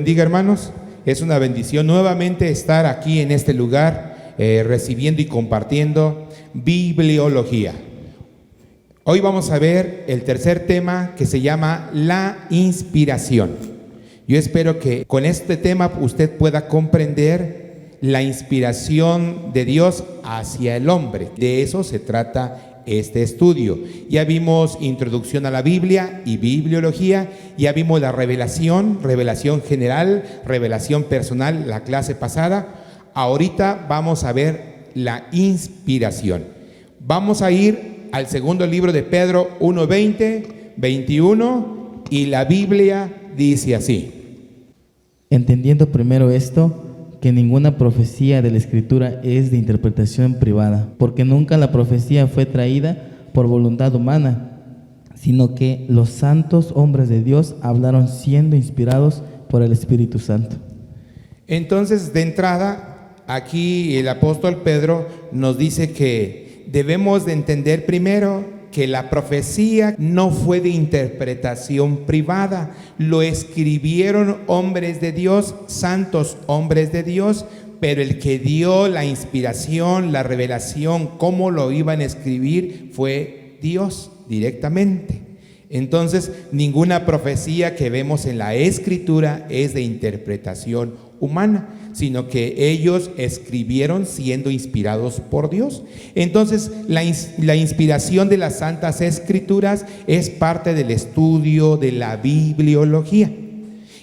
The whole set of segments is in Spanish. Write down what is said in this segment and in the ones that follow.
bendiga, hermanos. Es una bendición nuevamente estar aquí en este lugar, recibiendo y compartiendo bibliología. Hoy vamos a ver el tercer tema, que se llama la inspiración. Yo espero que con este tema usted pueda comprender la inspiración de Dios hacia el hombre. De eso se trata este estudio. Ya vimos introducción a la Biblia y bibliología, ya vimos la revelación general, revelación personal, la clase pasada. Ahorita vamos a ver la inspiración. Vamos a ir al segundo libro de Pedro 1:20, 21, y la Biblia dice así: entendiendo primero esto, que ninguna profecía de la Escritura es de interpretación privada, porque nunca la profecía fue traída por voluntad humana, sino que los santos hombres de Dios hablaron siendo inspirados por el Espíritu Santo. Entonces, de entrada, aquí el apóstol Pedro nos dice que debemos de entender primero que la profecía no fue de interpretación privada, lo escribieron hombres de Dios, santos hombres de Dios, pero el que dio la inspiración, la revelación, cómo lo iban a escribir, fue Dios directamente. Entonces, ninguna profecía que vemos en la Escritura es de interpretación humana, sino que ellos escribieron siendo inspirados por Dios. Entonces, la inspiración de las Santas Escrituras es parte del estudio de la bibliología.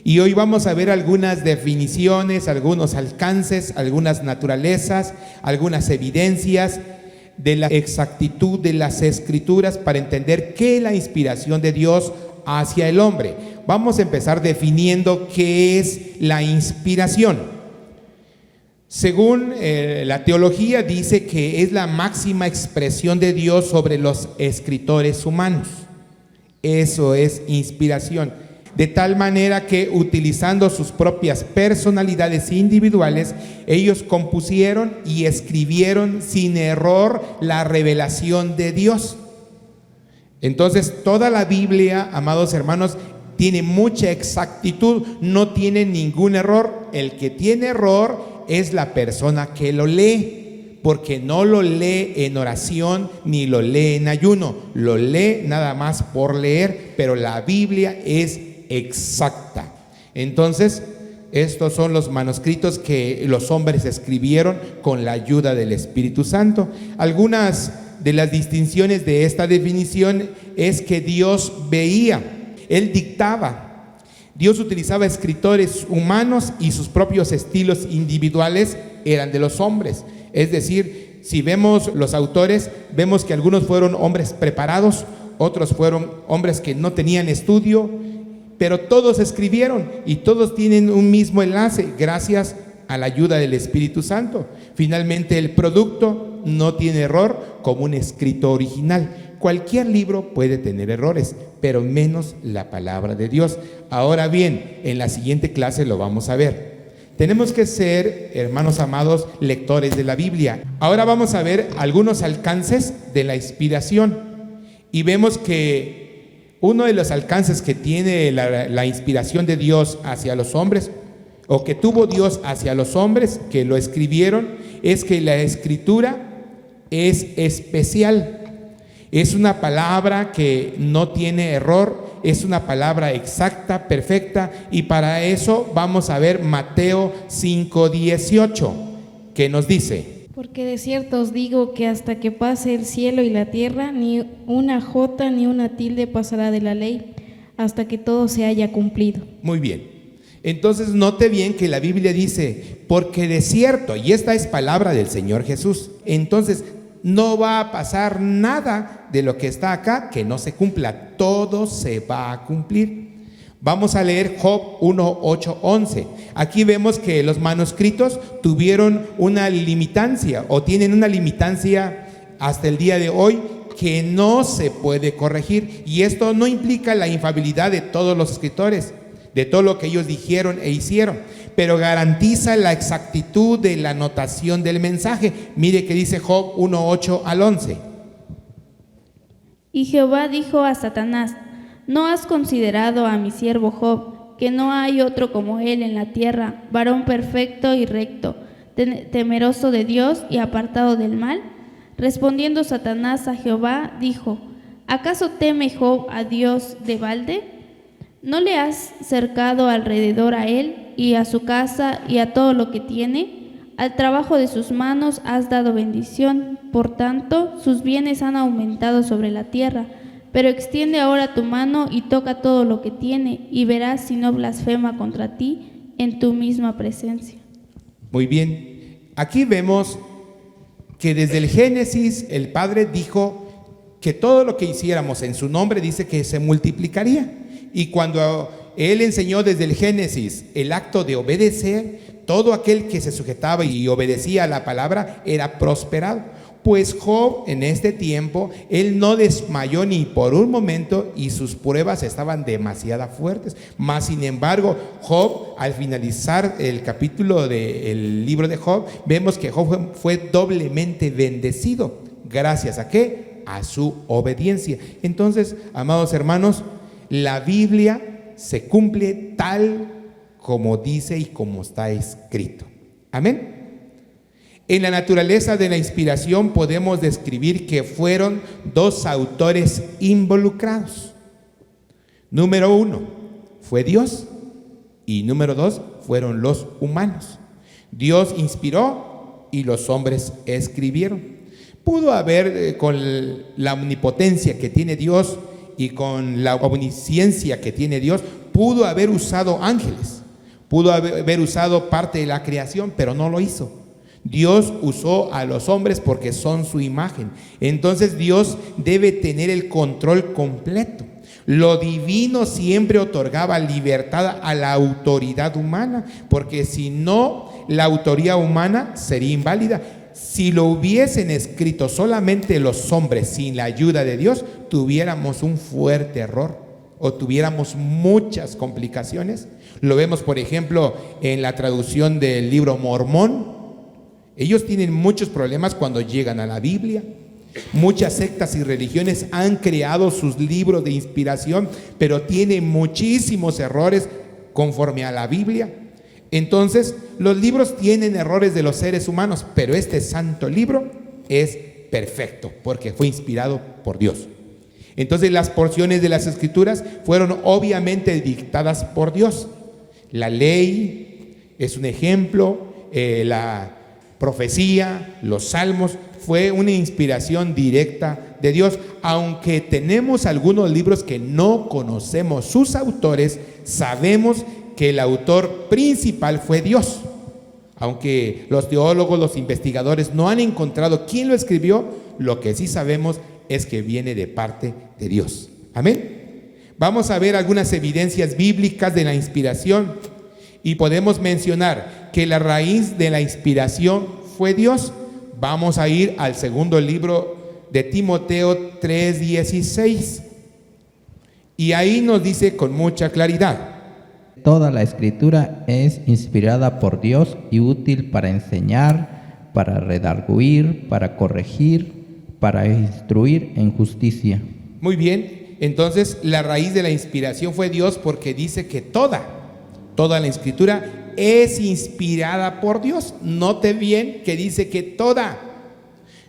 Y hoy vamos a ver algunas definiciones, algunos alcances, algunas naturalezas, algunas evidencias de la exactitud de las Escrituras para entender qué es la inspiración de Dios hacia el hombre. Vamos a empezar definiendo qué es la inspiración. Según la teología, dice que es la máxima expresión de Dios sobre los escritores humanos. Eso es inspiración. De tal manera que, utilizando sus propias personalidades individuales, ellos compusieron y escribieron sin error la revelación de Dios. Entonces, toda la Biblia, amados hermanos, tiene mucha exactitud, no tiene ningún error. El que tiene error es la persona que lo lee, porque no lo lee en oración ni lo lee en ayuno, lo lee nada más por leer, pero la Biblia es exacta. Entonces, estos son los manuscritos que los hombres escribieron con la ayuda del Espíritu Santo. Algunas de las distinciones de esta definición es que Dios veía, Él dictaba. Dios utilizaba escritores humanos y sus propios estilos individuales eran de los hombres. Es decir, si vemos los autores, vemos que algunos fueron hombres preparados, otros fueron hombres que no tenían estudio, pero todos escribieron y todos tienen un mismo enlace gracias a la ayuda del Espíritu Santo. Finalmente, el producto no tiene error como un escrito original. Cualquier libro puede tener errores, pero menos la palabra de Dios. Ahora bien, en la siguiente clase lo vamos a ver. Tenemos que ser, hermanos amados, lectores de la Biblia. Ahora vamos a ver algunos alcances de la inspiración. Y vemos que uno de los alcances que tiene la inspiración de Dios hacia los hombres, o que tuvo Dios hacia los hombres que lo escribieron, es que la escritura es especial. Es una palabra que no tiene error, es una palabra exacta, perfecta, y para eso vamos a ver Mateo 5:18, que nos dice: porque de cierto os digo que hasta que pase el cielo y la tierra, ni una jota ni una tilde pasará de la ley, hasta que todo se haya cumplido. Muy bien. Entonces note bien que la Biblia dice, porque de cierto, y esta es palabra del Señor Jesús. Entonces, no va a pasar nada de lo que está acá que no se cumpla, todo se va a cumplir. Vamos a leer Job 1:8-11. Aquí vemos que los manuscritos tuvieron una limitancia o tienen una limitancia hasta el día de hoy que no se puede corregir, y esto no implica la infalibilidad de todos los escritores, de todo lo que ellos dijeron e hicieron, pero garantiza la exactitud de la anotación del mensaje. Mire que dice Job 1:8-11. Y Jehová dijo a Satanás: ¿no has considerado a mi siervo Job, que no hay otro como él en la tierra, varón perfecto y recto, temeroso de Dios y apartado del mal? Respondiendo Satanás a Jehová, dijo: ¿Acaso teme Job a Dios de balde? ¿No le has cercado alrededor a él y a su casa y a todo lo que tiene? Al trabajo de sus manos has dado bendición, por tanto sus bienes han aumentado sobre la tierra. Pero extiende ahora tu mano y toca todo lo que tiene, y verás si no blasfema contra ti en tu misma presencia. Muy bien, aquí vemos que desde el Génesis el Padre dijo que todo lo que hiciéramos en su nombre, dice que se multiplicaría. Y cuando Él enseñó desde el Génesis el acto de obedecer, todo aquel que se sujetaba y obedecía a la palabra era prosperado. Pues Job en este tiempo, él no desmayó ni por un momento y sus pruebas estaban demasiado fuertes. Mas sin embargo, Job, al finalizar el capítulo del libro de Job, vemos que Job fue doblemente bendecido. ¿Gracias a qué? A su obediencia. Entonces, amados hermanos, la Biblia se cumple tal como dice y como está escrito. Amén. En la naturaleza de la inspiración podemos describir que fueron dos autores involucrados. Número 1 fue Dios y número 2 fueron los humanos. Dios inspiró y los hombres escribieron. Pudo haber, con la omnipotencia que tiene Dios y con la omnisciencia que tiene Dios, pudo haber usado ángeles, pudo haber usado parte de la creación, pero no lo hizo. Dios usó a los hombres porque son su imagen. Entonces Dios debe tener el control completo. Lo divino siempre otorgaba libertad a la autoridad humana, porque si no, la autoridad humana sería inválida. Si lo hubiesen escrito solamente los hombres sin la ayuda de Dios, tuviéramos un fuerte error o tuviéramos muchas complicaciones. Lo vemos, por ejemplo, en la traducción del libro Mormón. Ellos tienen muchos problemas cuando llegan a la Biblia. Muchas sectas y religiones han creado sus libros de inspiración, pero tienen muchísimos errores conforme a la Biblia. Entonces, los libros tienen errores de los seres humanos, pero este santo libro es perfecto porque fue inspirado por Dios. Entonces, las porciones de las Escrituras fueron obviamente dictadas por Dios. La ley es un ejemplo, la profecía, los salmos, fue una inspiración directa de Dios. Aunque tenemos algunos libros que no conocemos sus autores, sabemos que el autor principal fue Dios. Aunque los teólogos, los investigadores no han encontrado quién lo escribió, lo que sí sabemos es que viene de parte de Dios. Amén. Vamos a ver algunas evidencias bíblicas de la inspiración y podemos mencionar que la raíz de la inspiración fue Dios. Vamos a ir al segundo libro de Timoteo 3:16 y ahí nos dice con mucha claridad: toda la Escritura es inspirada por Dios y útil para enseñar, para redarguir, para corregir, para instruir en justicia. Muy bien, entonces la raíz de la inspiración fue Dios, porque dice que toda la Escritura es inspirada por Dios. Note bien que dice que toda.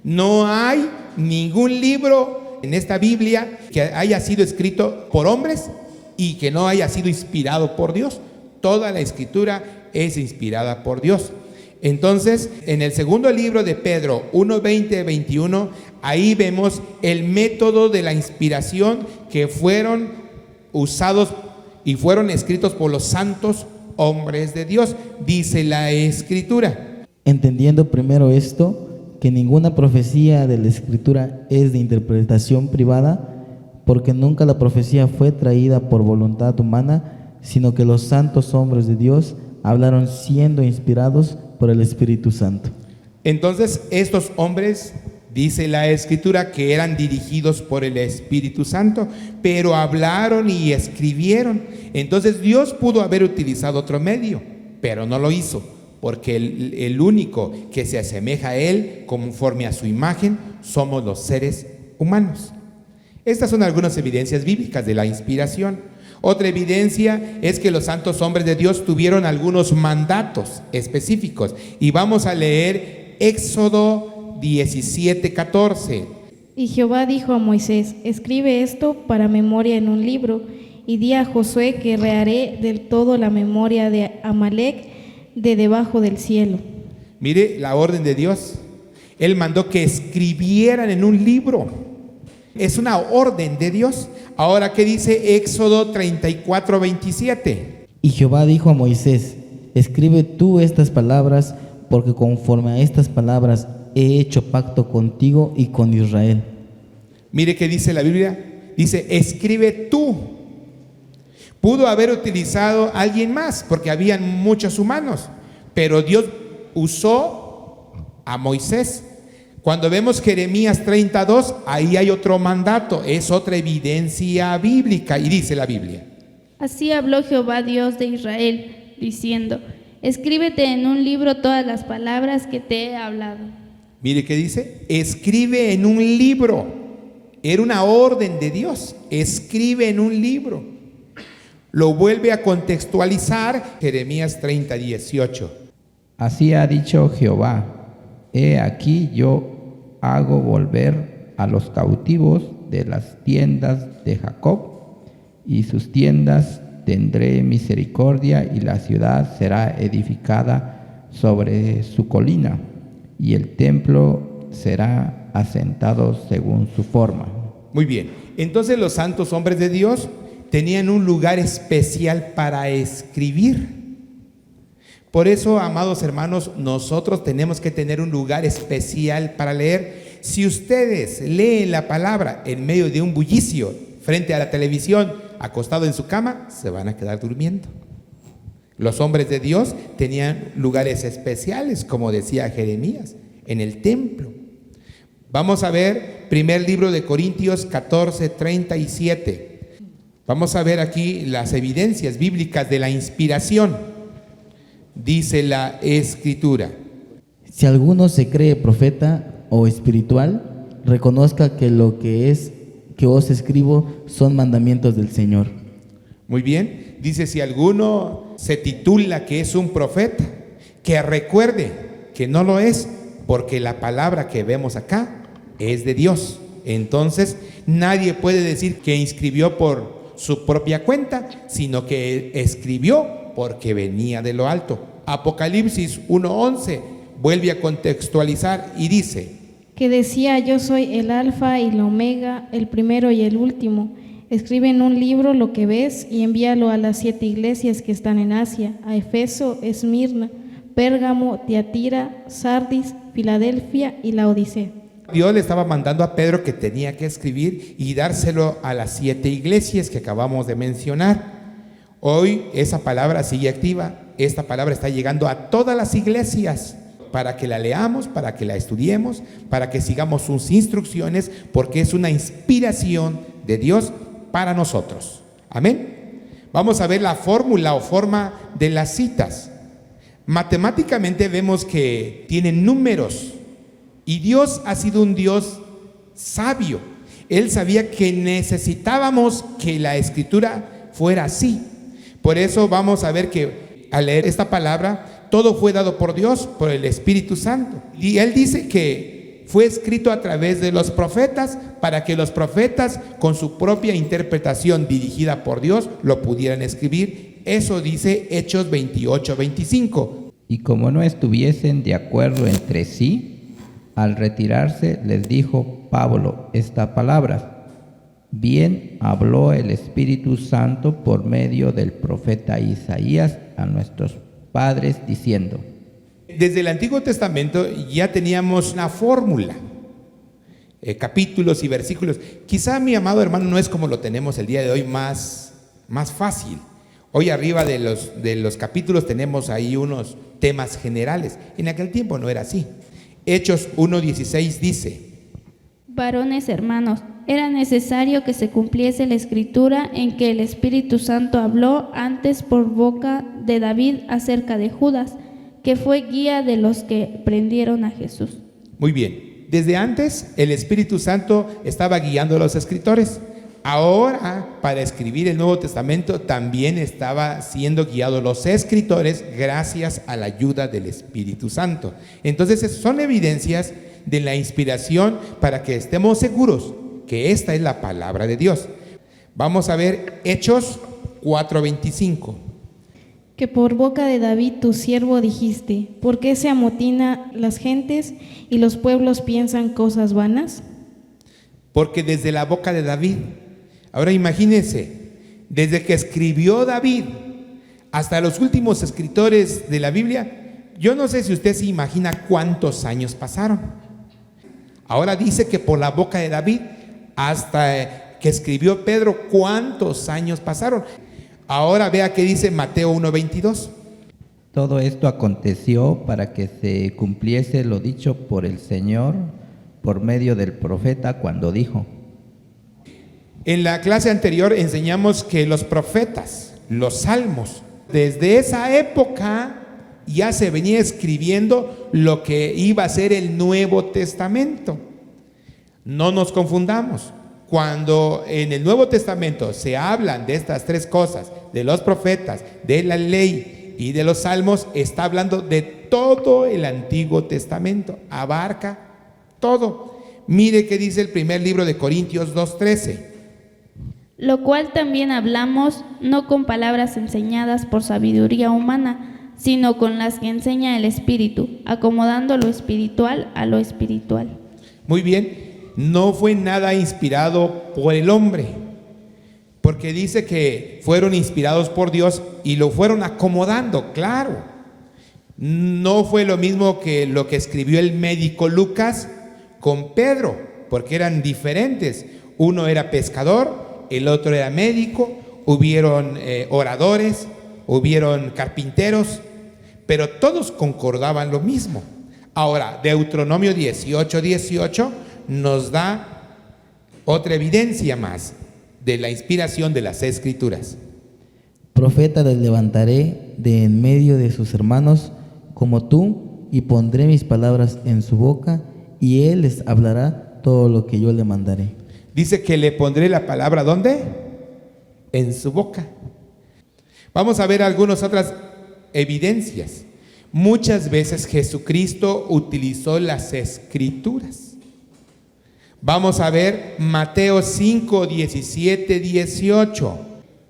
No hay ningún libro en esta Biblia que haya sido escrito por hombres y que no haya sido inspirado por Dios. Toda la Escritura es inspirada por Dios. Entonces, en el segundo libro de Pedro 1:20-21, ahí vemos el método de la inspiración que fueron usados y fueron escritos por los santos hombres de Dios. Dice la Escritura: entendiendo primero esto, que ninguna profecía de la Escritura es de interpretación privada, porque nunca la profecía fue traída por voluntad humana, sino que los santos hombres de Dios hablaron siendo inspirados por el Espíritu Santo. Entonces, estos hombres, dice la Escritura, que eran dirigidos por el Espíritu Santo, pero hablaron y escribieron. Entonces, Dios pudo haber utilizado otro medio, pero no lo hizo, porque el único que se asemeja a Él, conforme a su imagen, somos los seres humanos. Estas son algunas evidencias bíblicas de la inspiración. Otra evidencia es que los santos hombres de Dios tuvieron algunos mandatos específicos. Y vamos a leer Éxodo 17:14. Y Jehová dijo a Moisés: escribe esto para memoria en un libro, y di a Josué que reharé del todo la memoria de Amalec de debajo del cielo. Mire la orden de Dios. Él mandó que escribieran en un libro. Es una orden de Dios. Ahora, ¿qué dice Éxodo 34:27? Y Jehová dijo a Moisés: escribe tú estas palabras, porque conforme a estas palabras he hecho pacto contigo y con Israel. Mire qué dice la Biblia. Dice, escribe tú. Pudo haber utilizado a alguien más, porque habían muchos humanos, pero Dios usó a Moisés. Cuando vemos Jeremías 32, ahí hay otro mandato, es otra evidencia bíblica, y dice la Biblia. Así habló Jehová Dios de Israel, diciendo: escríbete en un libro todas las palabras que te he hablado. Mire qué dice, escribe en un libro. Era una orden de Dios, escribe en un libro. Lo vuelve a contextualizar Jeremías 30:18. Así ha dicho Jehová: he aquí yo hago volver a los cautivos de las tiendas de Jacob, y sus tiendas tendré misericordia, y la ciudad será edificada sobre su colina, y el templo será asentado según su forma. Muy bien, entonces los santos hombres de Dios tenían un lugar especial para escribir. Por eso, amados hermanos, nosotros tenemos que tener un lugar especial para leer. Si ustedes leen la palabra en medio de un bullicio, frente a la televisión, acostado en su cama, se van a quedar durmiendo. Los hombres de Dios tenían lugares especiales, como decía Jeremías, en el templo. Vamos a ver primer libro de Corintios 14:37. Vamos a ver aquí las evidencias bíblicas de la inspiración. Dice la Escritura: Si alguno se cree profeta o espiritual, reconozca que lo que os escribo son mandamientos del Señor. Muy bien, dice, si alguno se titula que es un profeta, que recuerde que no lo es, porque la palabra que vemos acá es de Dios. Entonces, nadie puede decir que inscribió por su propia cuenta, sino que escribió porque venía de lo alto. Apocalipsis 1:11 vuelve a contextualizar y dice: Que decía: yo soy el alfa y la omega, el primero y el último. Escribe en un libro lo que ves y envíalo a las 7 iglesias que están en Asia: a Efeso, Esmirna, Pérgamo, Tiatira, Sardis, Filadelfia y Laodicea. Dios le estaba mandando a Pedro que tenía que escribir y dárselo a las 7 iglesias que acabamos de mencionar. Hoy esa palabra sigue activa. Esta palabra está llegando a todas las iglesias para que la leamos, para que la estudiemos, para que sigamos sus instrucciones, porque es una inspiración de Dios para nosotros. Amén. Vamos a ver la fórmula o forma de las citas. Matemáticamente vemos que tienen números, y Dios ha sido un Dios sabio. Él sabía que necesitábamos que la escritura fuera así. Por eso vamos a ver que al leer esta palabra, todo fue dado por Dios, por el Espíritu Santo. Y Él dice que fue escrito a través de los profetas, para que los profetas, con su propia interpretación dirigida por Dios, lo pudieran escribir. Eso dice Hechos 28:25. Y como no estuviesen de acuerdo entre sí, al retirarse les dijo Pablo estas palabras: bien habló el Espíritu Santo por medio del profeta Isaías a nuestros padres, diciendo. Desde el Antiguo Testamento ya teníamos una fórmula, capítulos y versículos. Quizá, mi amado hermano, no es como lo tenemos el día de hoy, más fácil. Hoy arriba de los capítulos tenemos ahí unos temas generales. En aquel tiempo no era así. Hechos 1:16 dice: Varones hermanos, era necesario que se cumpliese la escritura en que el Espíritu Santo habló antes por boca de David acerca de Judas, que fue guía de los que prendieron a Jesús. Muy bien. Desde antes, el Espíritu Santo estaba guiando a los escritores. Ahora, para escribir el Nuevo Testamento, también estaba siendo guiados los escritores gracias a la ayuda del Espíritu Santo. Entonces, son evidencias de la inspiración para que estemos seguros que esta es la palabra de Dios. Vamos a ver Hechos 4:25. Que por boca de David tu siervo dijiste, ¿por qué se amotinan las gentes y los pueblos piensan cosas vanas? Porque desde la boca de David. Ahora imagínense, desde que escribió David hasta los últimos escritores de la Biblia, yo no sé si usted se imagina cuántos años pasaron. Ahora dice que por la boca de David hasta que escribió Pedro, ¿cuántos años pasaron? Ahora vea qué dice Mateo 1:22. Todo esto aconteció para que se cumpliese lo dicho por el Señor por medio del profeta cuando dijo. En la clase anterior enseñamos que los profetas, los salmos, desde esa época ya se venía escribiendo lo que iba a ser el Nuevo Testamento. No nos confundamos. Cuando en el Nuevo Testamento se hablan de estas tres cosas, de los profetas, de la ley y de los salmos, está hablando de todo el Antiguo Testamento, abarca todo. Mire qué dice el primer libro de Corintios 2:13. Lo cual también hablamos, no con palabras enseñadas por sabiduría humana, sino con las que enseña el Espíritu, acomodando lo espiritual a lo espiritual. Muy bien, no fue nada inspirado por el hombre, porque dice que fueron inspirados por Dios y lo fueron acomodando, claro. No fue lo mismo que lo que escribió el médico Lucas con Pedro, porque eran diferentes. Uno era pescador, el otro era médico, hubieron oradores, hubieron carpinteros, pero todos concordaban lo mismo. Ahora, Deuteronomio 18:18 nos da otra evidencia más de la inspiración de las Escrituras. Profeta les levantaré de en medio de sus hermanos como tú, y pondré mis palabras en su boca, y él les hablará todo lo que yo le mandaré. Dice que le pondré la palabra, ¿dónde? En su boca. Vamos a ver algunas otras evidencias. Muchas veces Jesucristo utilizó las Escrituras. Vamos a ver Mateo 5:17-18.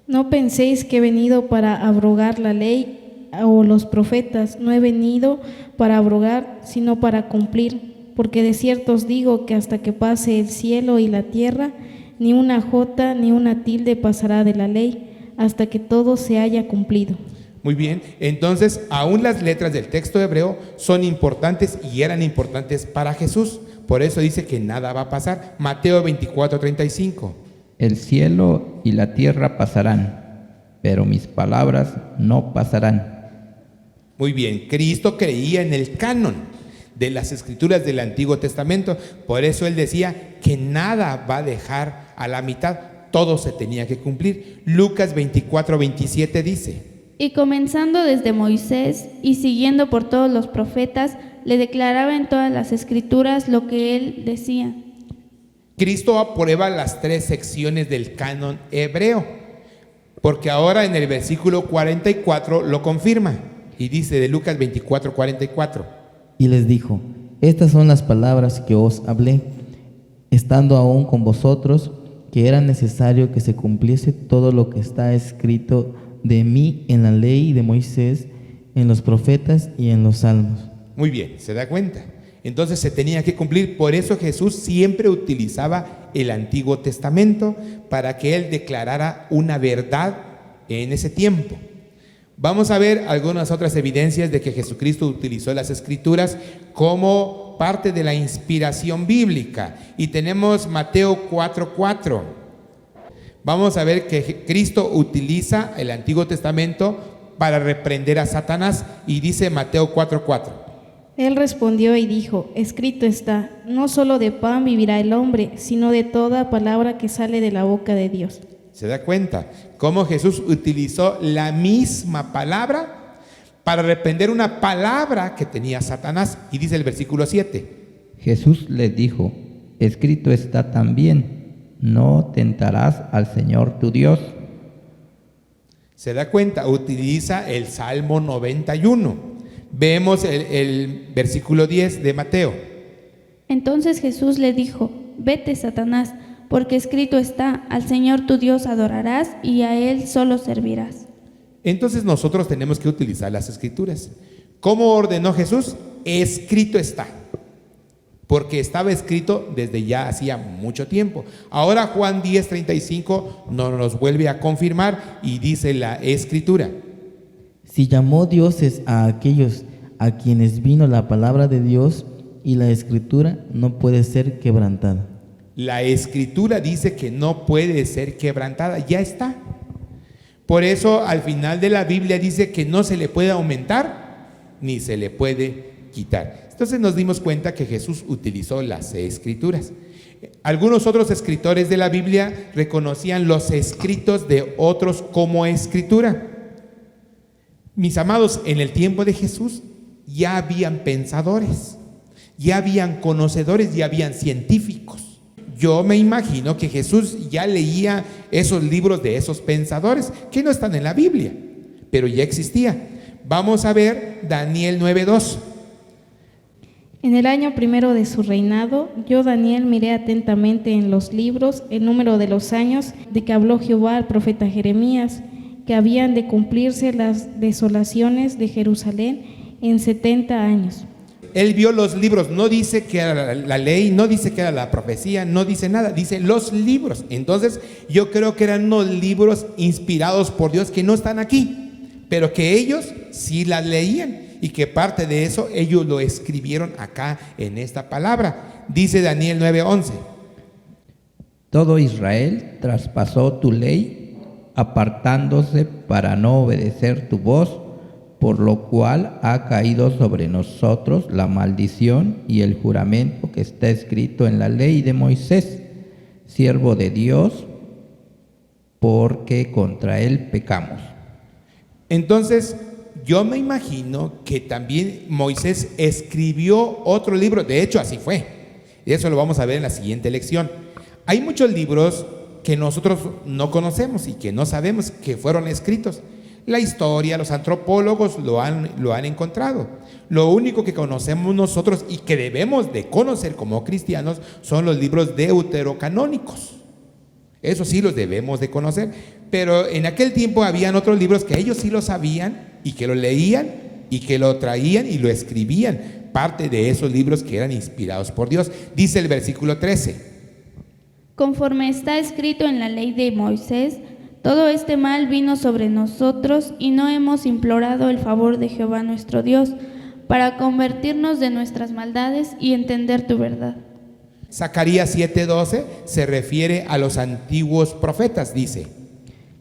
No penséis que he venido para abrogar la ley o los profetas, no he venido para abrogar, sino para cumplir. Porque de cierto os digo que hasta que pase el cielo y la tierra, ni una jota ni una tilde pasará de la ley, hasta que todo se haya cumplido. Muy bien, entonces aún las letras del texto hebreo son importantes y eran importantes para Jesús. Por eso dice que nada va a pasar. Mateo 24:35. El cielo y la tierra pasarán, pero mis palabras no pasarán. Muy bien, Cristo creía en el canon de las Escrituras del Antiguo Testamento. Por eso él decía que nada va a dejar a la mitad, todo se tenía que cumplir. Lucas 24:27 dice: Y comenzando desde Moisés y siguiendo por todos los profetas, le declaraba en todas las Escrituras lo que él decía. Cristo aprueba las tres secciones del canon hebreo, porque ahora en el versículo 44 lo confirma y dice de Lucas 24:44. Y les dijo, estas son las palabras que os hablé, estando aún con vosotros, que era necesario que se cumpliese todo lo que está escrito de mí en la ley de Moisés, en los profetas y en los salmos. Muy bien, ¿se da cuenta? Entonces se tenía que cumplir. Por eso Jesús siempre utilizaba el Antiguo Testamento para que él declarara una verdad en ese tiempo. Vamos a ver algunas otras evidencias de que Jesucristo utilizó las Escrituras como parte de la inspiración bíblica. Y tenemos Mateo 4:4. Vamos a ver que Cristo utiliza el Antiguo Testamento para reprender a Satanás. Y dice Mateo 4:4. Él respondió y dijo, escrito está, no solo de pan vivirá el hombre, sino de toda palabra que sale de la boca de Dios. ¿Se da cuenta cómo Jesús utilizó la misma palabra para reprender una palabra que tenía Satanás? Y dice el versículo 7. Jesús les dijo, escrito está también, no tentarás al Señor tu Dios. ¿Se da cuenta? Utiliza el Salmo 91. Vemos el versículo 10 de Mateo. Entonces Jesús le dijo, vete, Satanás, porque escrito está, al Señor tu Dios adorarás y a Él solo servirás. Entonces nosotros tenemos que utilizar las escrituras. ¿Cómo ordenó Jesús? Escrito está. Porque estaba escrito desde ya hacía mucho tiempo. Ahora Juan 10:35 nos vuelve a confirmar y dice la escritura. Si llamó dioses a aquellos a quienes vino la palabra de Dios, y la escritura no puede ser quebrantada. La escritura dice que no puede ser quebrantada, ya está. Por eso al final de la Biblia dice que no se le puede aumentar ni se le puede quitar. Entonces nos dimos cuenta que Jesús utilizó las escrituras. Algunos otros escritores de la Biblia reconocían los escritos de otros como escritura. Mis amados, en el tiempo de Jesús ya habían pensadores, ya habían conocedores, ya habían científicos. Yo me imagino que Jesús ya leía esos libros de esos pensadores que no están en la Biblia, pero ya existía. Vamos a ver Daniel 9:2. En el año primero de su reinado, yo, Daniel, miré atentamente en los libros el número de los años de que habló Jehová al profeta Jeremías, que habían de cumplirse las desolaciones de Jerusalén en 70 años. Él vio los libros, no dice que era la ley, no dice que era la profecía, no dice nada, dice los libros. Entonces yo creo que eran unos libros inspirados por Dios que no están aquí, pero que ellos sí las leían y que parte de eso ellos lo escribieron acá en esta palabra. Dice Daniel 9:11. Todo Israel traspasó tu ley, apartándose para no obedecer tu voz, por lo cual ha caído sobre nosotros la maldición y el juramento que está escrito en la ley de Moisés, siervo de Dios, porque contra él pecamos. Entonces, yo me imagino que también Moisés escribió otro libro, de hecho así fue, y eso lo vamos a ver en la siguiente lección. Hay muchos libros que nosotros no conocemos y que no sabemos que fueron escritos. La historia, los antropólogos lo han encontrado. Lo único que conocemos nosotros y que debemos de conocer como cristianos son los libros deuterocanónicos. Eso sí los debemos de conocer. Pero en aquel tiempo habían otros libros que ellos sí lo sabían y que lo leían y que lo traían y lo escribían. Parte de esos libros que eran inspirados por Dios. Dice el versículo 13. Conforme está escrito en la ley de Moisés, todo este mal vino sobre nosotros y no hemos implorado el favor de Jehová nuestro Dios para convertirnos de nuestras maldades y entender tu verdad. Zacarías 7:12 se refiere a los antiguos profetas, dice.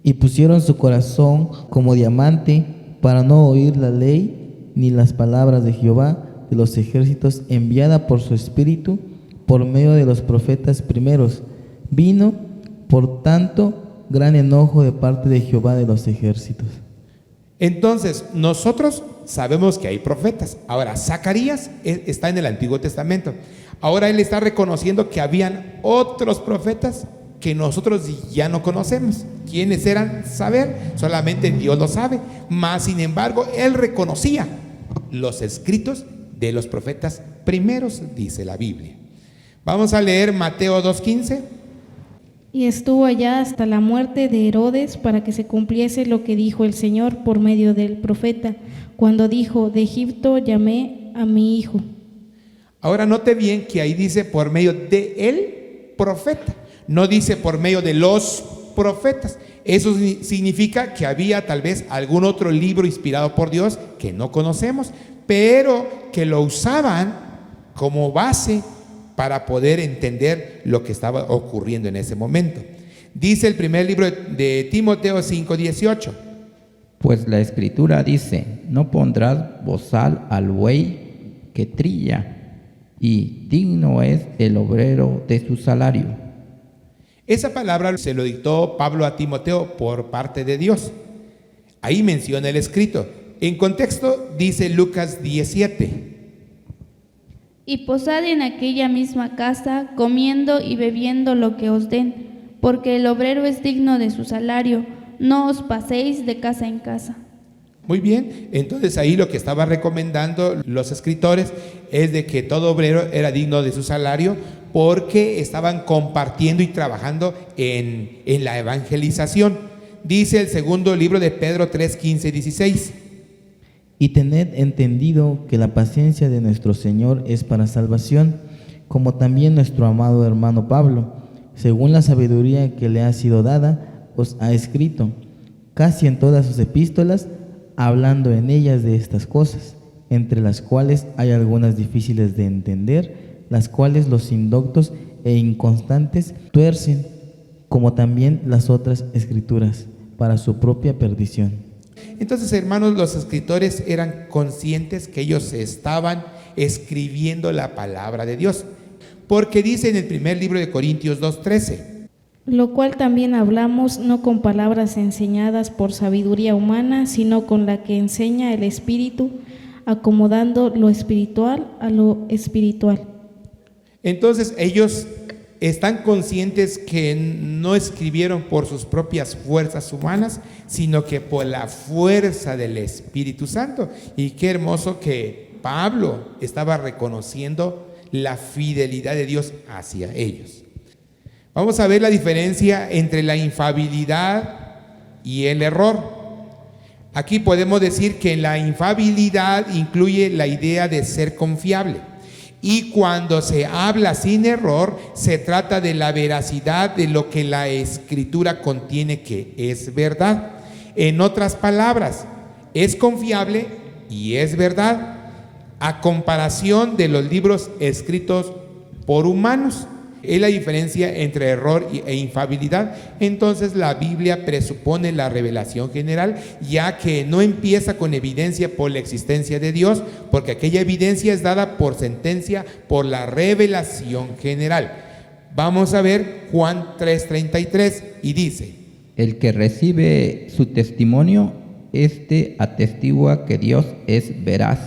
Y pusieron su corazón como diamante para no oír la ley ni las palabras de Jehová de los ejércitos enviada por su espíritu por medio de los profetas primeros. Vino, por tanto, gran enojo de parte de Jehová de los ejércitos. Entonces, nosotros sabemos que hay profetas. Ahora, Zacarías está en el Antiguo Testamento. Ahora él está reconociendo que habían otros profetas que nosotros ya no conocemos. ¿Quiénes eran? Saber, solamente Dios lo sabe. Mas, sin embargo, él reconocía los escritos de los profetas primeros, dice la Biblia. Vamos a leer Mateo 2:15. Y estuvo allá hasta la muerte de Herodes para que se cumpliese lo que dijo el Señor por medio del profeta, cuando dijo, de Egipto llamé a mi hijo. Ahora note bien que ahí dice por medio de el profeta, no dice por medio de los profetas. Eso significa que había tal vez algún otro libro inspirado por Dios que no conocemos, pero que lo usaban como base para poder entender lo que estaba ocurriendo en ese momento. Dice el primer libro de Timoteo 5:18. Pues la escritura dice, no pondrás bozal al buey que trilla, y digno es el obrero de su salario. Esa palabra se lo dictó Pablo a Timoteo por parte de Dios. Ahí menciona el escrito. En contexto dice Lucas 17. Y posad en aquella misma casa, comiendo y bebiendo lo que os den, porque el obrero es digno de su salario. No os paséis de casa en casa. Muy bien, entonces ahí lo que estaban recomendando los escritores es de que todo obrero era digno de su salario porque estaban compartiendo y trabajando en la evangelización. Dice el segundo libro de Pedro 3, 15 y 16. Y tened entendido que la paciencia de nuestro Señor es para salvación, como también nuestro amado hermano Pablo, según la sabiduría que le ha sido dada, os ha escrito, casi en todas sus epístolas, hablando en ellas de estas cosas, entre las cuales hay algunas difíciles de entender, las cuales los indoctos e inconstantes tuercen, como también las otras escrituras, para su propia perdición. Entonces, hermanos, los escritores eran conscientes que ellos estaban escribiendo la palabra de Dios, porque dice en el primer libro de Corintios 2:13, Lo cual también hablamos no con palabras enseñadas por sabiduría humana, sino con la que enseña el Espíritu, acomodando lo espiritual a lo espiritual. entonces ellos están conscientes que no escribieron por sus propias fuerzas humanas, sino que por la fuerza del Espíritu Santo. Y qué hermoso que Pablo estaba reconociendo la fidelidad de Dios hacia ellos. Vamos a ver la diferencia entre la infalibilidad y el error. Aquí podemos decir que la infalibilidad incluye la idea de ser confiable. Y cuando se habla sin error, se trata de la veracidad de lo que la Escritura contiene que es verdad. En otras palabras, es confiable y es verdad, a comparación de los libros escritos por humanos. Es la diferencia entre error e infalibilidad. Entonces la Biblia presupone la revelación general, ya que no empieza con evidencia por la existencia de Dios, porque aquella evidencia es dada por sentencia por la revelación general. Vamos a ver Juan 3:33 y dice: El que recibe su testimonio, este atestigua que Dios es veraz.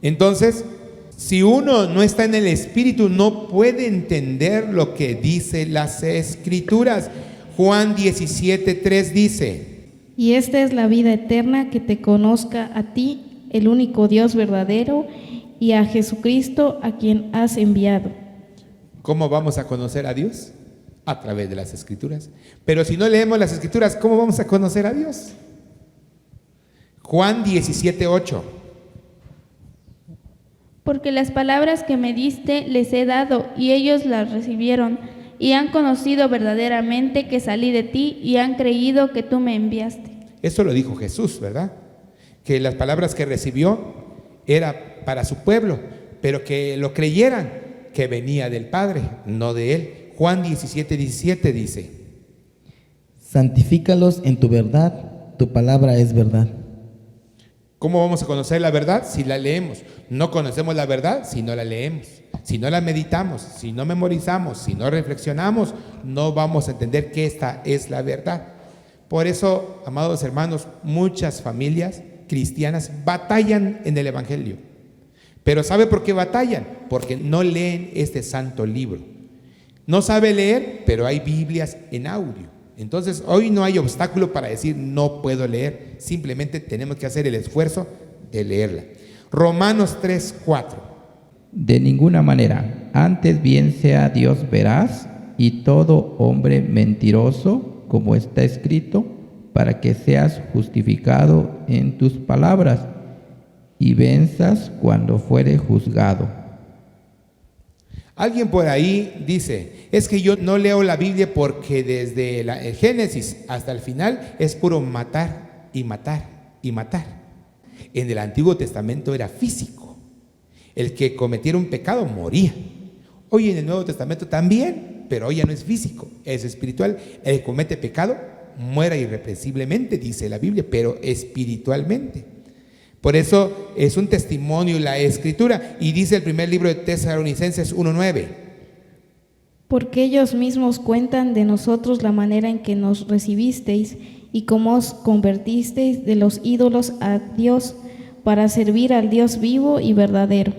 Entonces, si uno no está en el Espíritu, no puede entender lo que dice las Escrituras. Juan 17:3 dice: Y esta es la vida eterna, que te conozca a ti, el único Dios verdadero, y a Jesucristo, a quien has enviado. ¿Cómo vamos a conocer a Dios? A través de las Escrituras. Pero si no leemos las Escrituras, ¿cómo vamos a conocer a Dios? Juan 17:8. Porque las palabras que me diste les he dado, y ellos las recibieron, y han conocido verdaderamente que salí de ti, y han creído que tú me enviaste. Eso lo dijo Jesús, ¿verdad? Que las palabras que recibió era para su pueblo, pero que lo creyeran, que venía del Padre, no de él. Juan 17:17 dice: Santifícalos en tu verdad, tu palabra es verdad. ¿Cómo vamos a conocer la verdad? Si la leemos. No conocemos la verdad si no la leemos, si no la meditamos, si no memorizamos, si no reflexionamos, no vamos a entender que esta es la verdad. Por eso, amados hermanos, muchas familias cristianas batallan en el Evangelio. Pero ¿sabe por qué batallan? Porque no leen este santo libro. No sabe leer, pero hay Biblias en audio. Entonces, hoy no hay obstáculo para decir no puedo leer, simplemente tenemos que hacer el esfuerzo de leerla. Romanos 3:4. De ninguna manera, antes bien sea Dios veraz y todo hombre mentiroso, como está escrito, para que seas justificado en tus palabras y venzas cuando fuere juzgado. Alguien por ahí dice: es que yo no leo la Biblia porque desde el Génesis hasta el final es puro matar y matar y matar. En el Antiguo Testamento era físico. El que cometiera un pecado moría. Hoy en el Nuevo Testamento también, pero hoy ya no es físico, es espiritual. El que comete pecado muera irreprensiblemente, dice la Biblia, pero espiritualmente. Por eso es un testimonio la Escritura. Y dice el primer libro de Tesalonicenses 1:9. Porque ellos mismos cuentan de nosotros la manera en que nos recibisteis y cómo os convertisteis de los ídolos a Dios, para servir al Dios vivo y verdadero.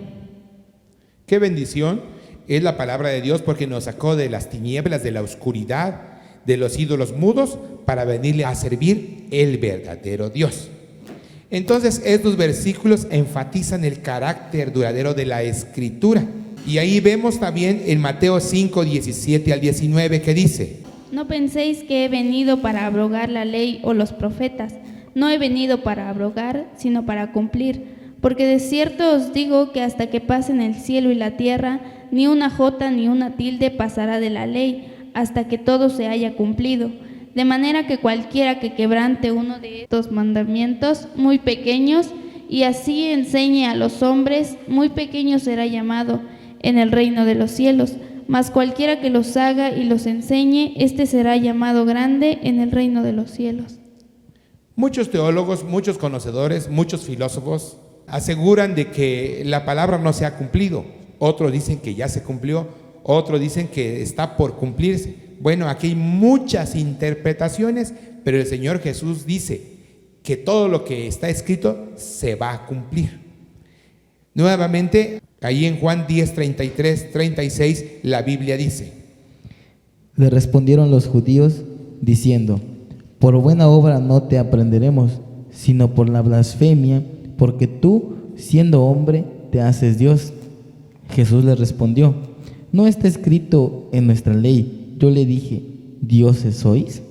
Qué bendición es la palabra de Dios, porque nos sacó de las tinieblas, de la oscuridad, de los ídolos mudos, para venirle a servir el verdadero Dios. Entonces, estos versículos enfatizan el carácter duradero de la Escritura. Y ahí vemos también en Mateo 5, 17 al 19, que dice: No penséis que he venido para abrogar la ley o los profetas. No he venido para abrogar, sino para cumplir. Porque de cierto os digo que hasta que pasen el cielo y la tierra, ni una jota ni una tilde pasará de la ley, hasta que todo se haya cumplido. De manera que cualquiera que quebrante uno de estos mandamientos muy pequeños, y así enseñe a los hombres, muy pequeño será llamado en el reino de los cielos. Mas cualquiera que los haga y los enseñe, éste será llamado grande en el reino de los cielos. Muchos teólogos, muchos conocedores, muchos filósofos aseguran de que la palabra no se ha cumplido. Otros dicen que ya se cumplió, otros dicen que está por cumplirse. Bueno, aquí hay muchas interpretaciones, pero el Señor Jesús dice que todo lo que está escrito se va a cumplir. Nuevamente, ahí en Juan 10, 33, 36, la Biblia dice: Le respondieron los judíos diciendo: Por buena obra no te aprenderemos, sino por la blasfemia, porque tú, siendo hombre, te haces Dios. Jesús le respondió: ¿No está escrito en nuestra ley? Yo le dije: ¿dioses sois?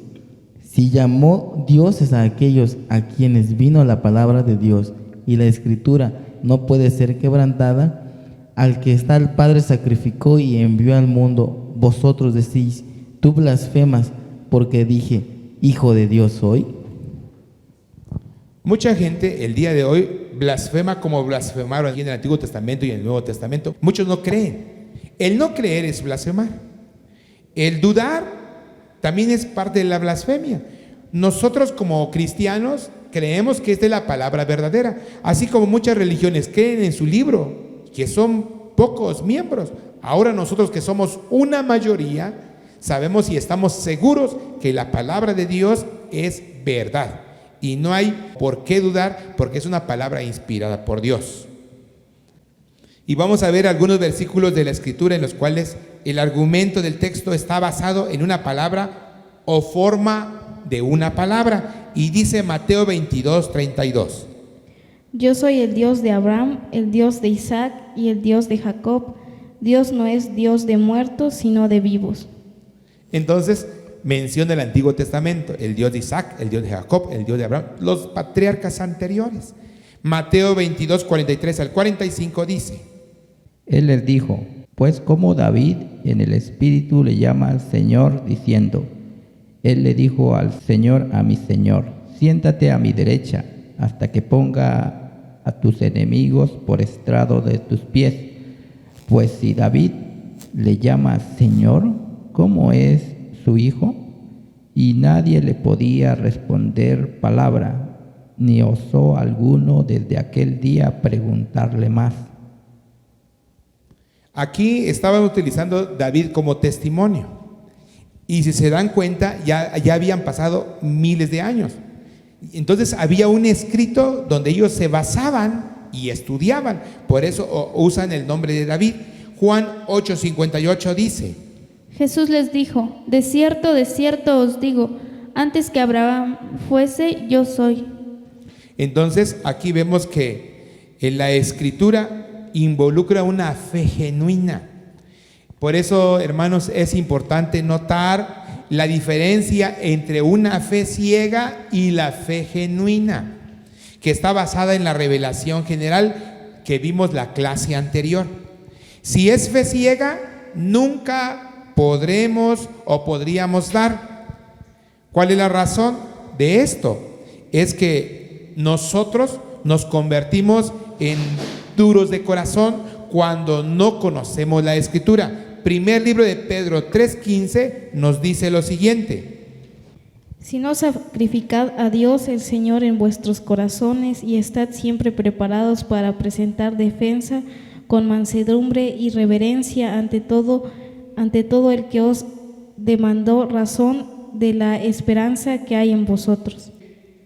Si llamó dioses a aquellos a quienes vino la palabra de Dios, y la Escritura no puede ser quebrantada, al que está el Padre sacrificó y envió al mundo, vosotros decís: tú blasfemas, porque dije: ¿Hijo de Dios soy? Mucha gente el día de hoy blasfema como blasfemaron aquí en el Antiguo Testamento y en el Nuevo Testamento. Muchos no creen. El no creer es blasfemar. El dudar también es parte de la blasfemia. Nosotros como cristianos creemos que esta es la palabra verdadera, así como muchas religiones creen en su libro, que son pocos miembros. Ahora nosotros, que somos una mayoría, sabemos y estamos seguros que la palabra de Dios es verdad. Y no hay por qué dudar, porque es una palabra inspirada por Dios. Y vamos a ver algunos versículos de la Escritura en los cuales el argumento del texto está basado en una palabra o forma de una palabra. Y dice Mateo 22, 32. Yo soy el Dios de Abraham, el Dios de Isaac y el Dios de Jacob. Dios no es Dios de muertos, sino de vivos. Entonces menciona el Antiguo Testamento, el Dios de Isaac, el Dios de Jacob, el Dios de Abraham, los patriarcas anteriores. Mateo 22, 43 al 45 dice: Él les dijo: Pues como David en el Espíritu le llama al Señor diciendo: Él le dijo al Señor a mi Señor: Siéntate a mi derecha hasta que ponga a tus enemigos por estrado de tus pies. Pues si David le llama Señor, ¿cómo es su hijo? Y nadie le podía responder palabra, ni osó alguno desde aquel día preguntarle más. Aquí estaban utilizando David como testimonio. Y si se dan cuenta, ya habían pasado miles de años. Entonces había un escrito donde ellos se basaban y estudiaban. Por eso usan el nombre de David. Juan 8:58 dice: Jesús les dijo: de cierto os digo, antes que Abraham fuese, yo soy. Entonces aquí vemos que en la Escritura involucra una fe genuina. Por eso, hermanos, es importante notar la diferencia entre una fe ciega y la fe genuina, que está basada en la revelación general que vimos la clase anterior. Si es fe ciega, nunca podremos o podríamos dar. ¿Cuál es la razón de esto? Es que nosotros nos convertimos en duros de corazón cuando no conocemos la Escritura. Primer libro de Pedro 3:15 nos dice lo siguiente: Si no, sacrificad a Dios el Señor en vuestros corazones y estad siempre preparados para presentar defensa con mansedumbre y reverencia ante todo el que os demandó razón de la esperanza que hay en vosotros.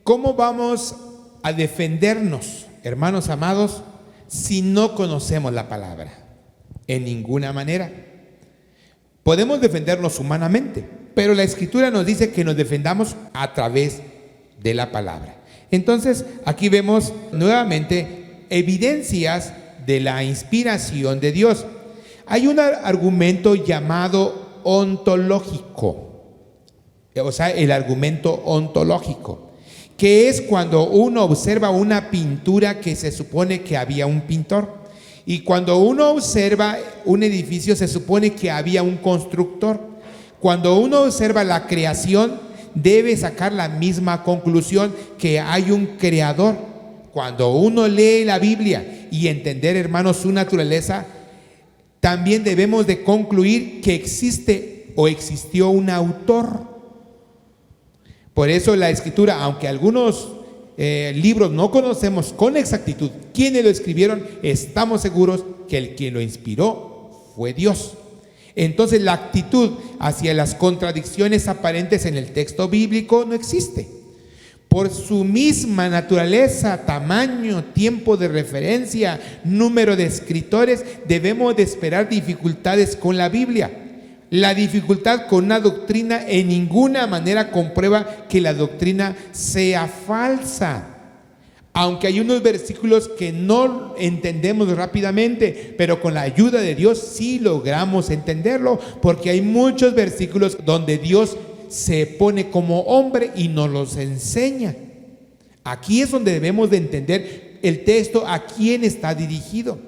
¿Cómo vamos a defendernos, hermanos amados, si no conocemos la palabra? En ninguna manera. Podemos defendernos humanamente, pero la Escritura nos dice que nos defendamos a través de la palabra. Entonces, aquí vemos nuevamente evidencias de la inspiración de Dios. Hay un argumento llamado ontológico, o sea, el argumento ontológico, que es cuando uno observa una pintura que se supone que había un pintor, y cuando uno observa un edificio se supone que había un constructor. Cuando uno observa la creación, debe sacar la misma conclusión, que hay un creador. Cuando uno lee la Biblia y entender, hermanos, su naturaleza, también debemos de concluir que existe o existió un autor. Por eso la Escritura, aunque algunos libros no conocemos con exactitud quiénes lo escribieron, estamos seguros que el quien lo inspiró fue Dios. Entonces la actitud hacia las contradicciones aparentes en el texto bíblico no existe. Por su misma naturaleza, tamaño, tiempo de referencia, número de escritores, debemos de esperar dificultades con la Biblia. La dificultad con una doctrina en ninguna manera comprueba que la doctrina sea falsa. Aunque hay unos versículos que no entendemos rápidamente, pero con la ayuda de Dios sí logramos entenderlo, porque hay muchos versículos donde Dios se pone como hombre y nos los enseña. Aquí es donde debemos de entender el texto a quién está dirigido.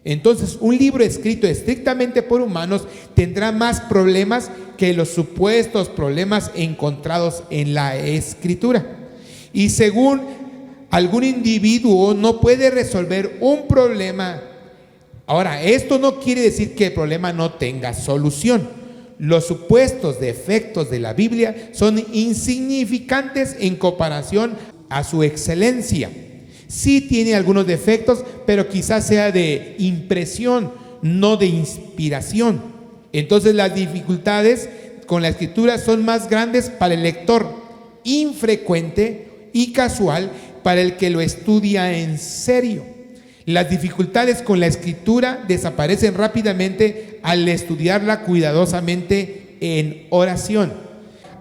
Entonces, un libro escrito estrictamente por humanos tendrá más problemas que los supuestos problemas encontrados en la Escritura. Y según algún individuo no puede resolver un problema. Ahora, esto no quiere decir que el problema no tenga solución. Los supuestos defectos de la Biblia son insignificantes en comparación a su excelencia. Sí tiene algunos defectos, pero quizás sea de impresión, no de inspiración. Entonces las dificultades con la Escritura son más grandes para el lector infrecuente y casual, para el que lo estudia en serio. Las dificultades con la Escritura desaparecen rápidamente al estudiarla cuidadosamente en oración.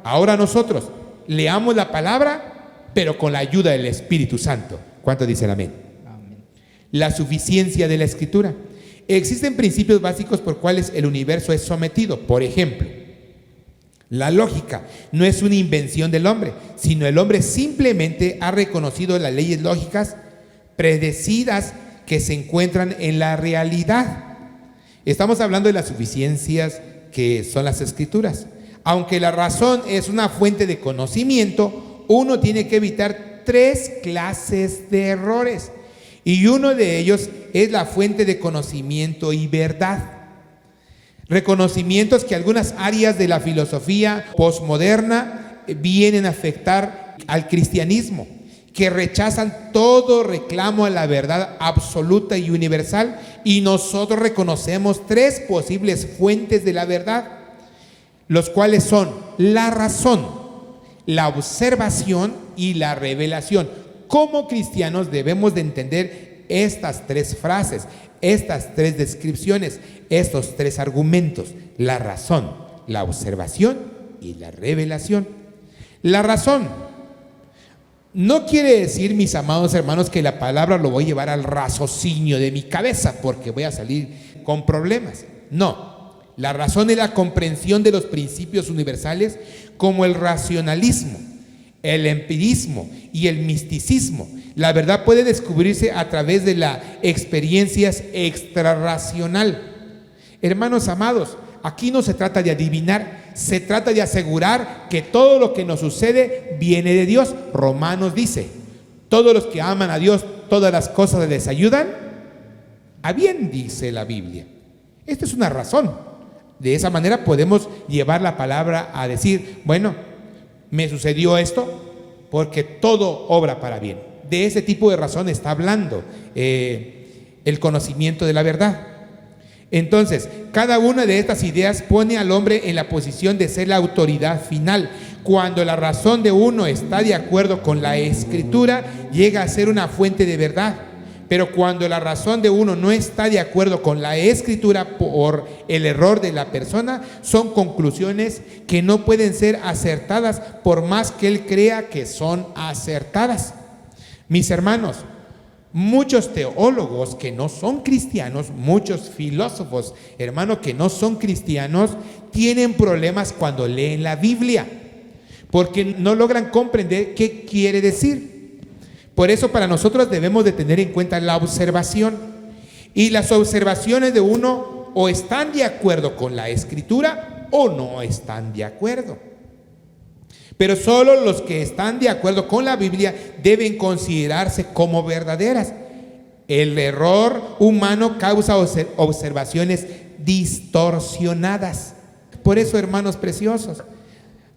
Ahora nosotros leamos la palabra, pero con la ayuda del Espíritu Santo. ¿Cuántos dicen amén? Amén. La suficiencia de la Escritura. Existen principios básicos por cuales el universo es sometido. Por ejemplo, la lógica no es una invención del hombre, sino el hombre simplemente ha reconocido las leyes lógicas predecidas que se encuentran en la realidad. Estamos hablando de las suficiencias que son las Escrituras. Aunque la razón es una fuente de conocimiento, uno tiene que evitar 3 clases de errores, y uno de ellos es la fuente de conocimiento y verdad. Reconocimientos que algunas áreas de la filosofía posmoderna vienen a afectar al cristianismo, que rechazan todo reclamo a la verdad absoluta y universal, y nosotros reconocemos 3 posibles fuentes de la verdad, los cuales son la razón, la observación y la revelación. Como cristianos debemos de entender estas 3 frases, estas 3 descripciones, estos 3 argumentos: la razón, la observación y la revelación. La razón no quiere decir, mis amados hermanos, que la palabra lo voy a llevar al raciocinio de mi cabeza porque voy a salir con problemas. No, la razón es la comprensión de los principios universales, como el racionalismo, el empirismo y el misticismo. La verdad puede descubrirse a través de las experiencias extrarracional. Hermanos amados, aquí no se trata de adivinar, se trata de asegurar que todo lo que nos sucede viene de Dios. Romanos dice: todos los que aman a Dios, todas las cosas les ayudan a bien, dice la Biblia. Esta es una razón. De esa manera podemos llevar la palabra a decir: bueno, me sucedió esto porque todo obra para bien. De ese tipo de razón está hablando el conocimiento de la verdad. Entonces, cada una de estas ideas pone al hombre en la posición de ser la autoridad final. Cuando la razón de uno está de acuerdo con la Escritura, llega a ser una fuente de verdad. Pero cuando la razón de uno no está de acuerdo con la Escritura por el error de la persona, son conclusiones que no pueden ser acertadas por más que él crea que son acertadas. Mis hermanos, muchos teólogos que no son cristianos, muchos filósofos, hermanos, que no son cristianos, tienen problemas cuando leen la Biblia, porque no logran comprender qué quiere decir. Por eso para nosotros debemos de tener en cuenta la observación. Y las observaciones de uno o están de acuerdo con la Escritura o no están de acuerdo. Pero solo los que están de acuerdo con la Biblia deben considerarse como verdaderas. El error humano causa observaciones distorsionadas. Por eso, hermanos preciosos,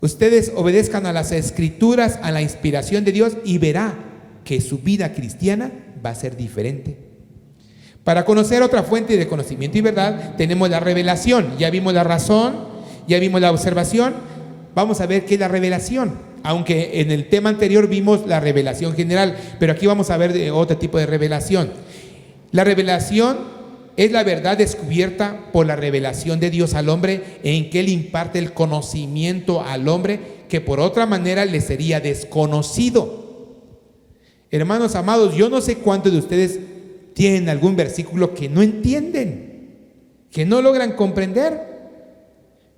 ustedes obedezcan a las Escrituras, a la inspiración de Dios, y verá que su vida cristiana va a ser diferente. Para conocer otra fuente de conocimiento y verdad, tenemos la revelación. Ya vimos la razón, ya vimos la observación. Vamos a ver qué es la revelación. Aunque en el tema anterior vimos la revelación general, pero aquí vamos a ver de otro tipo de revelación. La revelación es la verdad descubierta por la revelación de Dios al hombre, en que Él imparte el conocimiento al hombre que por otra manera le sería desconocido. Hermanos amados, yo no sé cuántos de ustedes tienen algún versículo que no entienden, que no logran comprender,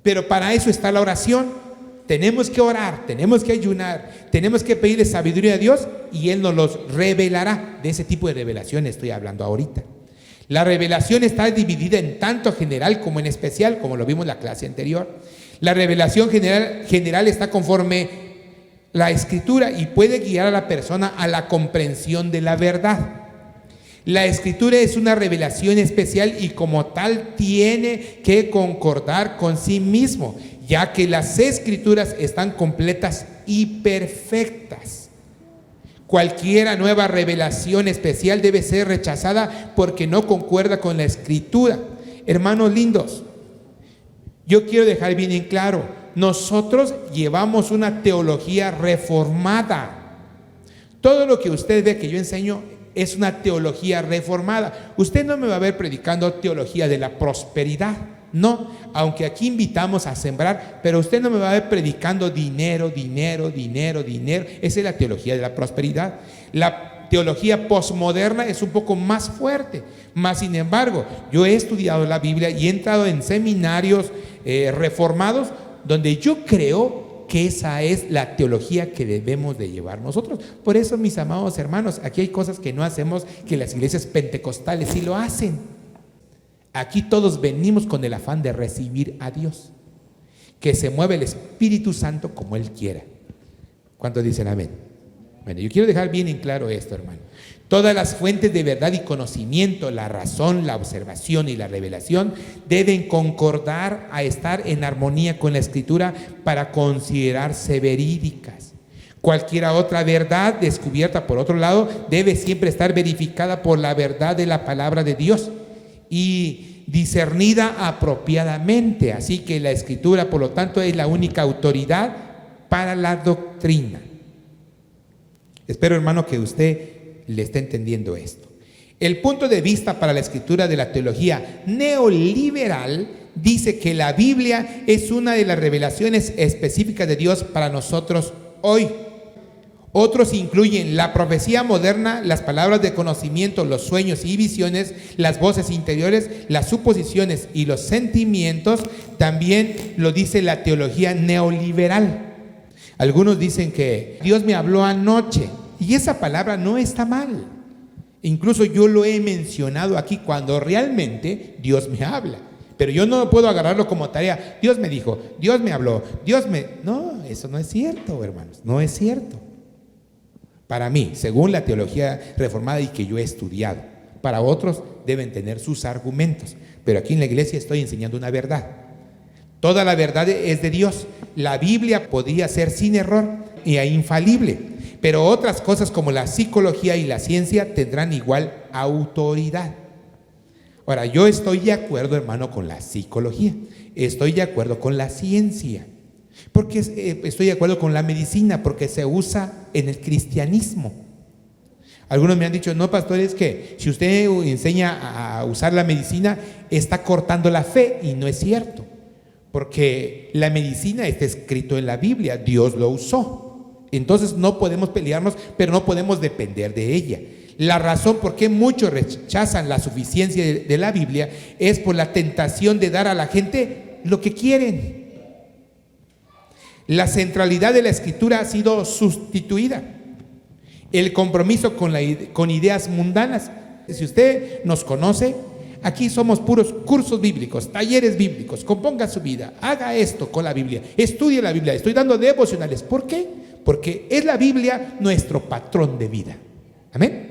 pero para eso está la oración. Tenemos que orar, tenemos que ayunar, tenemos que pedirle sabiduría a Dios y Él nos los revelará. De ese tipo de revelación estoy hablando ahorita. La revelación está dividida en tanto general como en especial, como lo vimos en la clase anterior. La revelación general está conforme la Escritura y puede guiar a la persona a la comprensión de la verdad. La Escritura es una revelación especial y como tal tiene que concordar con sí mismo, ya que las Escrituras están completas y perfectas. Cualquier nueva revelación especial debe ser rechazada porque no concuerda con la Escritura. Hermanos lindos, yo quiero dejar bien en claro, nosotros llevamos una teología reformada. Todo lo que usted ve que yo enseño es una teología reformada. Usted no me va a ver predicando teología de la prosperidad, no, aunque aquí invitamos a sembrar, pero usted no me va a ver predicando dinero, dinero, dinero, dinero. Esa es la teología de la prosperidad. La teología posmoderna es un poco más fuerte, más sin embargo, yo he estudiado la Biblia y he entrado en seminarios reformados donde yo creo que esa es la teología que debemos de llevar nosotros. Por eso, mis amados hermanos, aquí hay cosas que no hacemos que las iglesias pentecostales sí lo hacen. Aquí todos venimos con el afán de recibir a Dios, que se mueve el Espíritu Santo como Él quiera. ¿Cuántos dicen amén? Bueno, yo quiero dejar bien en claro esto, hermano. Todas las fuentes de verdad y conocimiento, la razón, la observación y la revelación deben concordar a estar en armonía con la Escritura para considerarse verídicas. Cualquier otra verdad descubierta por otro lado debe siempre estar verificada por la verdad de la palabra de Dios y discernida apropiadamente. Así que la Escritura, por lo tanto, es la única autoridad para la doctrina. Espero, hermano, que usted le está entendiendo esto. El punto de vista para la Escritura de la teología neoliberal dice que la Biblia es una de las revelaciones específicas de Dios para nosotros hoy. Otros incluyen la profecía moderna, las palabras de conocimiento, los sueños y visiones, las voces interiores, las suposiciones y los sentimientos. También lo dice la teología neoliberal. Algunos dicen que Dios me habló anoche, y esa palabra no está mal. Incluso yo lo he mencionado aquí cuando realmente Dios me habla. Pero yo no puedo agarrarlo como tarea. Dios me dijo, Dios me habló, No, eso no es cierto, hermanos, no es cierto. Para mí, según la teología reformada y que yo he estudiado, para otros deben tener sus argumentos. Pero aquí en la iglesia estoy enseñando una verdad. Toda la verdad es de Dios. La Biblia podría ser sin error y infalible. Pero otras cosas como la psicología y la ciencia tendrán igual autoridad. Ahora, yo estoy de acuerdo, hermano, con la psicología. Estoy de acuerdo con la ciencia. Porque estoy de acuerdo con la medicina, porque se usa en el cristianismo. Algunos me han dicho, no, pastor, es que si usted enseña a usar la medicina, está cortando la fe, y no es cierto, porque la medicina está escrito en la Biblia, Dios lo usó. Entonces no podemos pelearnos, pero no podemos depender de ella. La razón por qué muchos rechazan la suficiencia de la Biblia es por la tentación de dar a la gente lo que quieren. La centralidad de la Escritura ha sido sustituida. El compromiso con ideas mundanas. Si usted nos conoce, aquí somos puros cursos bíblicos, talleres bíblicos. Componga su vida, haga esto con la Biblia, estudie la Biblia. Estoy dando devocionales. ¿Por qué? Porque es la Biblia nuestro patrón de vida. Amén.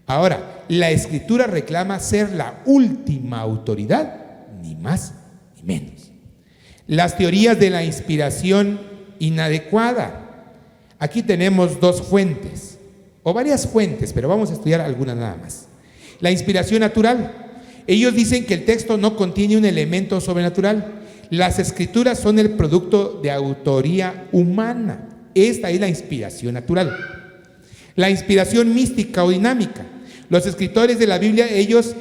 Ahora, la Escritura reclama ser la última autoridad, ni más ni menos. Las teorías de la inspiración inadecuada. Aquí tenemos dos fuentes, o varias fuentes, pero vamos a estudiar algunas nada más. La inspiración natural. Ellos dicen que el texto no contiene un elemento sobrenatural. Las Escrituras son el producto de autoría humana. Esta es la inspiración natural. La inspiración mística o dinámica. Los escritores de la Biblia, ellos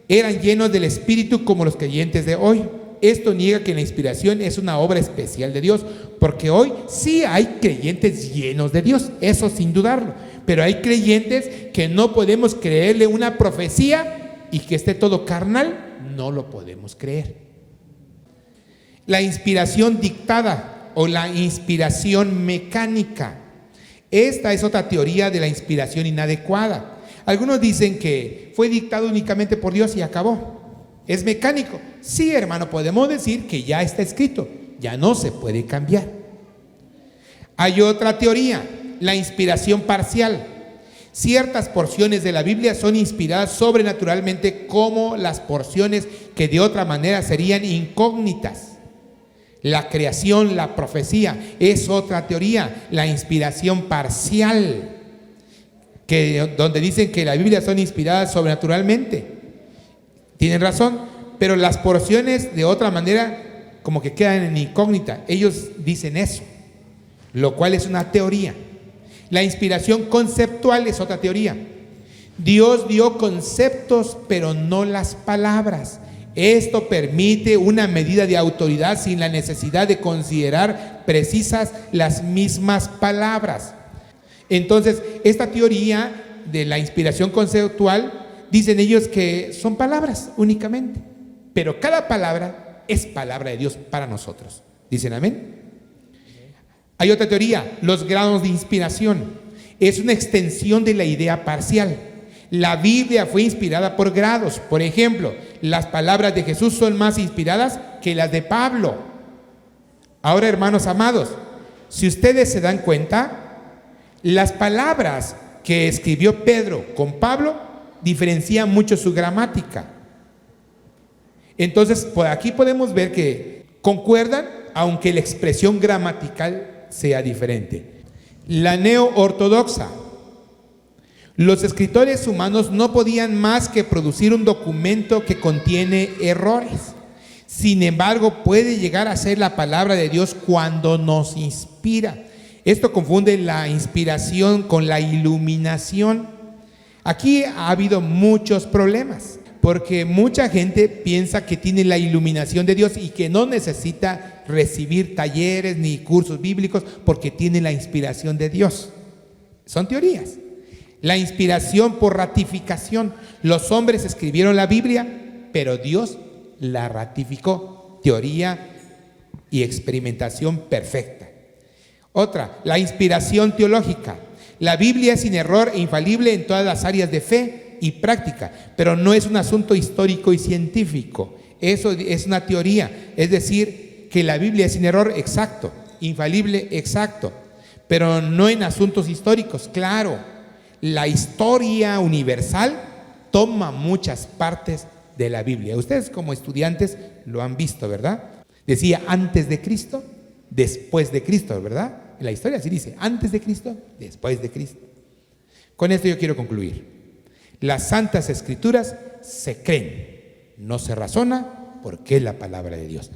eran llenos del Espíritu como los creyentes de hoy. Esto niega que la inspiración es una obra especial de Dios, porque hoy sí hay creyentes llenos de Dios, eso sin dudarlo, pero hay creyentes que no podemos creerle una profecía y que esté todo carnal, no lo podemos creer. La inspiración dictada o la inspiración mecánica. Esta es otra teoría de la inspiración inadecuada. Algunos dicen que fue dictado únicamente por Dios y acabó. ¿Es mecánico? Sí, hermano, podemos decir que ya está escrito, ya no se puede cambiar. Hay otra teoría, la inspiración parcial. Ciertas porciones de la Biblia son inspiradas sobrenaturalmente, como las porciones que de otra manera serían incógnitas. La creación, la profecía, es otra teoría, la inspiración parcial, donde dicen que la Biblia son inspiradas sobrenaturalmente. Tienen razón, pero las porciones de otra manera como que quedan en incógnita. Ellos dicen eso, lo cual es una teoría. La inspiración conceptual es otra teoría. Dios dio conceptos, pero no las palabras. Esto permite una medida de autoridad sin la necesidad de considerar precisas las mismas palabras. Entonces, esta teoría de la inspiración conceptual, dicen ellos que son palabras únicamente, pero cada palabra es palabra de Dios para nosotros. ¿Dicen amén? Hay otra teoría, los grados de inspiración. Es una extensión de la idea parcial. La Biblia fue inspirada por grados. Por ejemplo, las palabras de Jesús son más inspiradas que las de Pablo. Ahora, hermanos amados, si ustedes se dan cuenta, las palabras que escribió Pedro con Pablo diferencian mucho su gramática. Entonces, por aquí podemos ver que concuerdan, aunque la expresión gramatical sea diferente. La neo-ortodoxa. Los escritores humanos no podían más que producir un documento que contiene errores. Sin embargo, puede llegar a ser la palabra de Dios cuando nos inspira. Esto confunde la inspiración con la iluminación. Aquí ha habido muchos problemas, porque mucha gente piensa que tiene la iluminación de Dios y que no necesita recibir talleres ni cursos bíblicos porque tiene la inspiración de Dios. Son teorías. La inspiración por ratificación. Los hombres escribieron la Biblia, pero Dios la ratificó. Teoría y experimentación perfecta. Otra, la inspiración teológica. La Biblia es sin error e infalible en todas las áreas de fe y práctica, pero no es un asunto histórico y científico. Eso es una teoría, es decir, que la Biblia es sin error, exacto, infalible, exacto, pero no en asuntos históricos. Claro, la historia universal toma muchas partes de la Biblia. Ustedes como estudiantes lo han visto, ¿verdad? Decía antes de Cristo, después de Cristo, ¿verdad? En la historia así dice, antes de Cristo, después de Cristo. Con esto yo quiero concluir. Las Santas Escrituras se creen, no se razona, porque es la palabra de Dios.